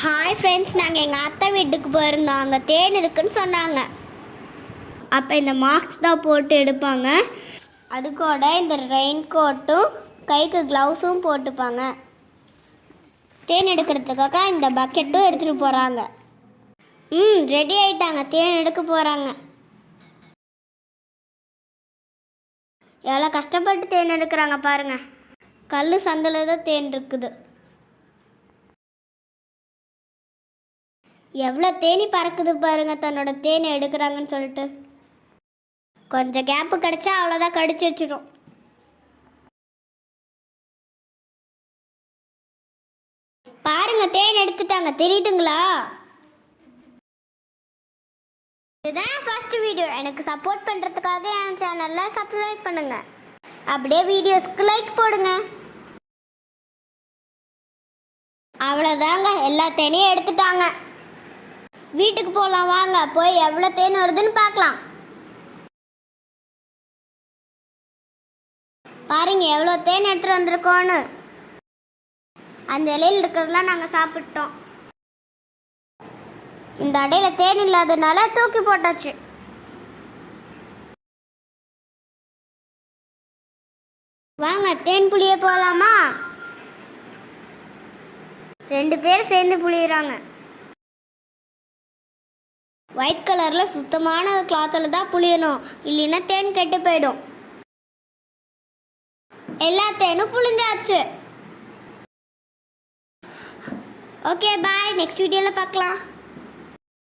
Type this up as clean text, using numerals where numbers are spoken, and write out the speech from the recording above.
Hi friends, நாங்கள் எங்கள் அத்தை வீட்டுக்கு போயிருந்தோம். அங்கே தேன் இருக்குன்னு சொன்னாங்க. அப்போ இந்த மாஸ்க் தான் போட்டு எடுப்பாங்க. அது கூட இந்த ரெயின் கோட்டும் கைக்கு க்ளவுஸும் போட்டுப்பாங்க. தேன் எடுக்கிறதுக்காக இந்த பக்கெட்டும் எடுத்துகிட்டு போகிறாங்க. ரெடி ஆகிட்டாங்க, தேன் எடுக்க போகிறாங்க. எவ்வளோ கஷ்டப்பட்டு தேன் எடுக்கிறாங்க பாருங்கள். கல் சந்தில் தான் தேன் இருக்குது. எவ்வளோ தேனி பறக்குது பாருங்க, தன்னோட தேனை எடுக்கிறாங்கன்னு சொல்லிட்டு. கொஞ்சம் கேப்பு கிடைச்சா அவ்வளோதான், கடிச்சு வச்சிடும். பாருங்க, தேன் எடுத்துட்டாங்க, தெரியுதுங்களா? இதுதான் ஃபர்ஸ்ட் வீடியோ. எனக்கு சப்போர்ட் பண்ணுறதுக்காக என் சேனலில் சப்ஸ்கிரைப் பண்ணுங்க. அப்படியே வீடியோஸ்க்கு லைக் போடுங்க. அவ்வளோதாங்க, எல்லா தேனையும் எடுத்துட்டாங்க. வீட்டுக்கு போகலாம் வாங்க, போய் எவ்வளோ தேன் வருதுன்னு பார்க்கலாம். பாருங்க எவ்வளோ தேன் எடுத்துகிட்டு வந்திருக்கோன்னு. அந்த இலையில் இருக்கிறதுலாம் நாங்கள் சாப்பிட்டோம். இந்த அடையில் தேன் இல்லாததுனால தூக்கி போட்டாச்சு. வாங்க தேன் புளிய போகலாமா? 2 பேர் சேர்ந்து புளியறாங்க. ஒயிட் கலரில் சுத்தமான கிளாத்தில் தான் புளியணும், இல்லைன்னா தேன் கெட்டு போயிடும். எல்லா தேனும் புளிஞ்சாச்சு. ஓகே பாய், நெக்ஸ்ட் வீடியோவில் பார்க்கலாம்.